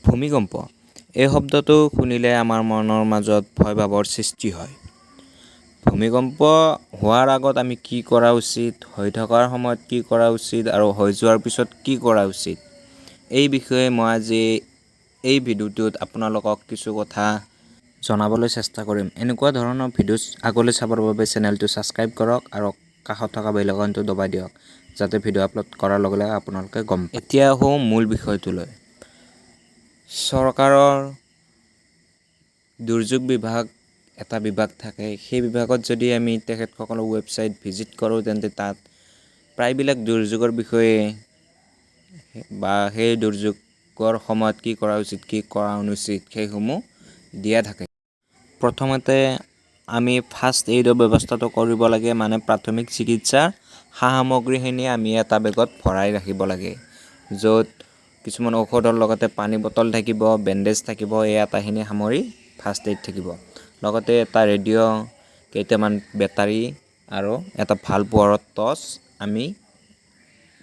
ভূমিকম্প এই শব্দটো শুনিলে আমাৰ মনৰ মাজত ভয়ভাৱৰ সৃষ্টি হয়। ভূমিকম্প হোৱাৰ আগত আমি কি কৰা উচিত, হৈ থকাৰ সময়ত কি কৰা উচিত আৰু হৈ যোৱাৰ পিছত কি কৰা উচিত, এই বিষয়ে মই আজি এই ভিডিঅ'টোত আপোনালোকক কিছু কথা জনাবলৈ চেষ্টা কৰিম। এনেকুৱা ধৰণৰ ভিডিঅ' আগলৈ চাবৰ বাবে চেনেলটো ছাবস্ক্ৰাইব কৰক আৰু কাষত থকা বেল আইকনটো দবাই দিয়ক, যাতে ভিডিঅ' আপলোড কৰাৰ লগে লগে আপোনালোকে গম পায়। এতিয়া আহোঁ মূল বিষয়টোলৈ। চৰকাৰৰ দুৰ্যোগ বিভাগ এটা বিভাগ থাকে, সেই বিভাগত যদি আমি তেখেতসকলৰ ৱেবছাইট ভিজিট কৰোঁ, তেন্তে তাত প্ৰায়বিলাক দুৰ্যোগৰ বিষয়ে বা সেই দুৰ্যোগৰ সময়ত কি কৰা উচিত, কি কৰা অনুচিত সেইসমূহ দিয়া থাকে। প্ৰথমতে আমি ফাৰ্ষ্ট এইডৰ ব্যৱস্থাটো কৰিব লাগে, মানে প্ৰাথমিক চিকিৎসাৰ সা সামগ্ৰীখিনি আমি এটা বেগত ভৰাই ৰাখিব লাগে, য'ত কিছুমান ঔষধৰ লগতে পানী বটল থাকিব, বেণ্ডেজ থাকিব, এই আটাইখিনি সামৰি ফাৰ্ষ্ট এইড থাকিব। লগতে এটা ৰেডিঅ', কেইটামান বেটাৰী আৰু এটা ভাল পোহৰৰ টৰ্চ আমি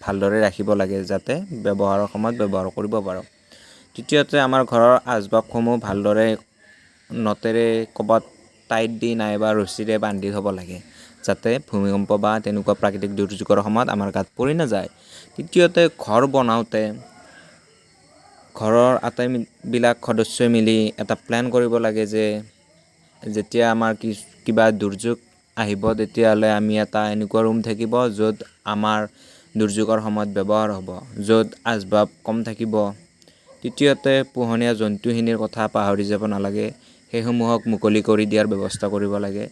ভালদৰে ৰাখিব লাগে, যাতে ব্যৱহাৰৰ সময়ত ব্যৱহাৰ কৰিব পাৰোঁ। তৃতীয়তে আমাৰ ঘৰৰ আচবাবসমূহ ভালদৰে নটেৰে ক'ৰবাত টাইট দি নাইবা ৰছীৰে বান্ধি থ'ব লাগে, যাতে ভূমিকম্প বা তেনেকুৱা প্ৰাকৃতিক দুৰ্যোগৰ সময়ত আমাৰ গাত পৰি নাযায়। তৃতীয়তে ঘৰ বনাওঁতে ঘৰৰ আটাইবিলাক সদস্যই মিলি এটা প্লেন কৰিব লাগে যে যেতিয়া আমাৰ কিবা দুৰ্যোগ আহিব, তেতিয়াহ'লে আমি এটা এনেকুৱা ৰুম থাকিব য'ত আমাৰ দুৰ্যোগৰ সময়ত ব্যৱহাৰ হ'ব, য'ত আচবাব কম থাকিব। তৃতীয়তে পোহনীয়া জন্তুখিনিৰ কথা পাহৰি যাব নালাগে, সেইসমূহক মুকলি কৰি দিয়াৰ ব্যৱস্থা কৰিব লাগে।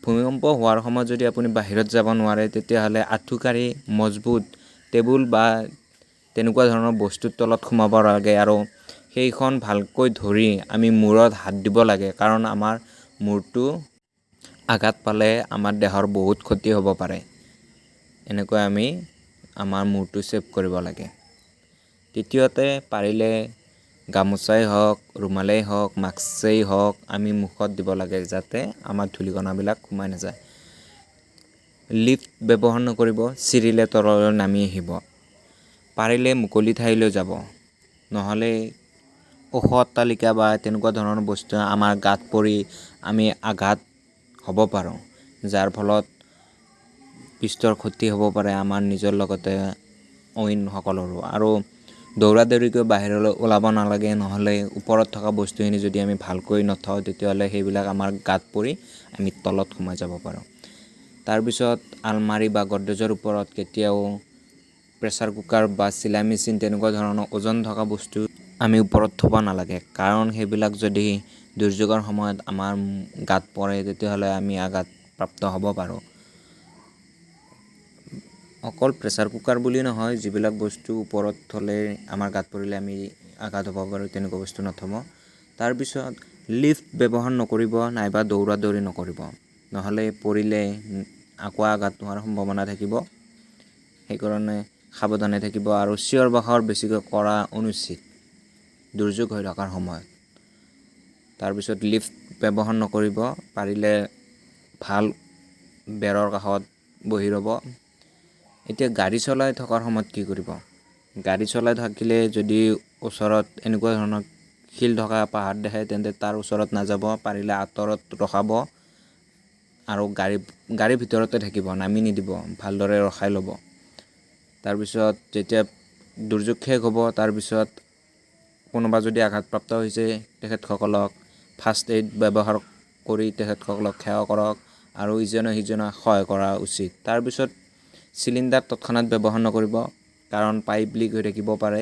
ভূমিকম্প হোৱাৰ সময়ত যদি আপুনি বাহিৰত যাব নোৱাৰে, তেতিয়াহ'লে আঁঠুকাঢ়ি মজবুত টেবুল বা তেনেকুৱা ধৰণৰ বস্তুৰ তলত সোমাব লাগে আৰু সেইখন ভালকৈ ধৰি আমি মূৰত হাত দিব লাগে, কাৰণ আমাৰ মূৰটো আঘাত পালে আমাৰ দেহৰ বহুত ক্ষতি হ'ব পাৰে। এনেকৈ আমি আমাৰ মূৰটো ছেভ কৰিব লাগে। তৃতীয়তে পাৰিলে গামোচাই হওক, ৰুমালেই হওক, মাস্কেই হওক আমি মুখত দিব লাগে, যাতে আমাৰ ধূলিকণাবিলাক সোমাই নাযায়। লিফ্ট ব্যৱহাৰ নকৰিব, চিৰিলে তললৈ নামি আহিব। পাৰিলে মুকলি ঠাইলৈ যাব, নহ'লে ওখ অট্টালিকা বা তেনেকুৱা ধৰণৰ বস্তু আমাৰ গাত পৰি আমি আঘাত হ'ব পাৰোঁ, যাৰ ফলত বিস্তৰ ক্ষতি হ'ব পাৰে আমাৰ নিজৰ লগতে অইনসকলৰো। আৰু দৌৰা দৌৰিকৈ বাহিৰলৈ ওলাব নালাগে, নহ'লে ওপৰত থকা বস্তুখিনি যদি আমি ভালকৈ নথওঁ, তেতিয়াহ'লে সেইবিলাক আমাৰ গাত পৰি আমি তলত সোমাই যাব পাৰোঁ। তাৰপিছত আলমাৰি বা গড্ৰেজৰ ওপৰত কেতিয়াও প্ৰেছাৰ কুকাৰ বা চিলাই মেচিন তেনেকুৱা ধৰণৰ ওজন থকা বস্তু আমি ওপৰত থ'ব নালাগে, কাৰণ সেইবিলাক যদি দুৰ্যোগৰ সময়ত আমাৰ গাত পৰে, তেতিয়াহ'লে আমি আঘাতপ্ৰাপ্ত হ'ব পাৰোঁ। অকল প্ৰেছাৰ কুকাৰ বুলি নহয়, যিবিলাক বস্তু ওপৰত থ'লে আমাৰ গাত পৰিলে আমি আঘাত হ'ব পাৰোঁ, তেনেকুৱা বস্তু নথ'ব। তাৰপিছত লিফ্ট ব্যৱহাৰ নকৰিব, নাইবা দৌৰা দৌৰি নকৰিব, নহ'লে পৰিলে আকৌ আঘাত হোৱাৰ সম্ভাৱনা থাকিব। সেইকাৰণে সাৱধানে থাকিব আৰু চিঞৰ বাখৰ বেছিকৈ কৰা অনুচিত দুৰ্যোগ হৈ থকাৰ সময়ত। তাৰপিছত লিফ্ট ব্যৱহাৰ নকৰিব, পাৰিলে ভাল বেৰৰ কাষত বহি ৰ'ব। এতিয়া গাড়ী চলাই থকাৰ সময়ত কি কৰিব? গাড়ী চলাই থাকিলে যদি ওচৰত এনেকুৱা ধৰণৰ শিল থকা পাহাৰ দেখে, তেন্তে তাৰ ওচৰত নাযাব, পাৰিলে আঁতৰত ৰখাব আৰু গাড়ীৰ ভিতৰতে থাকিব, নামি নিদিব, ভালদৰে ৰখাই ল'ব। তাৰপিছত যেতিয়া দুৰ্যোগ শেষ হ'ব, তাৰপিছত কোনোবা যদি আঘাতপ্ৰাপ্ত হৈছে, তেখেতসকলক ফাৰ্ষ্ট এইড ব্যৱহাৰ কৰি তেখেতসকলক সেৱা কৰক আৰু ইজনে সিজনক সহায় কৰা উচিত। তাৰপিছত চিলিণ্ডাৰ তৎক্ষণাত ব্যৱহাৰ নকৰিব, কাৰণ পাইপ লিক হৈ থাকিব পাৰে।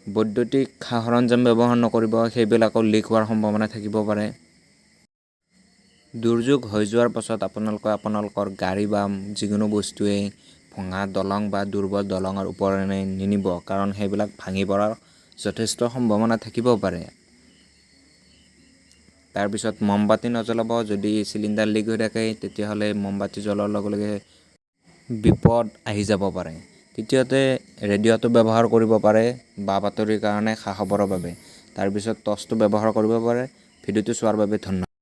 বৈদ্যুতিক সা সৰঞ্জাম ব্যৱহাৰ নকৰিব, সেইবিলাকো লিক হোৱাৰ সম্ভাৱনা থাকিব পাৰে। দুৰ্যোগ হৈ যোৱাৰ পাছত আপোনালোকে আপোনালোকৰ গাড়ী বা যিকোনো বস্তুৱেই ভঙা দলং বা দুৰ্বল দলঙৰ ওপৰেৰে নিনিব, কাৰণ সেইবিলাক ভাঙি পৰাৰ যথেষ্ট সম্ভাৱনা থাকিব পাৰে। তাৰপিছত মমবাতি নজ্বলাব, যদি চিলিণ্ডাৰ লিক হৈ থাকে, তেতিয়াহ'লে মমবাতি জ্বলোৱাৰ লগে লগে বিপদ আহি যাব পাৰে। তৃতীয়তে ৰেডিঅ'টো ব্যৱহাৰ কৰিব পাৰে বা বাতৰিৰ কাৰণে খা খবৰৰ বাবে। তাৰপিছত টৰ্চটো ব্যৱহাৰ কৰিব পাৰে। ভিডিঅ'টো চোৱাৰ বাবে ধন্যবাদ।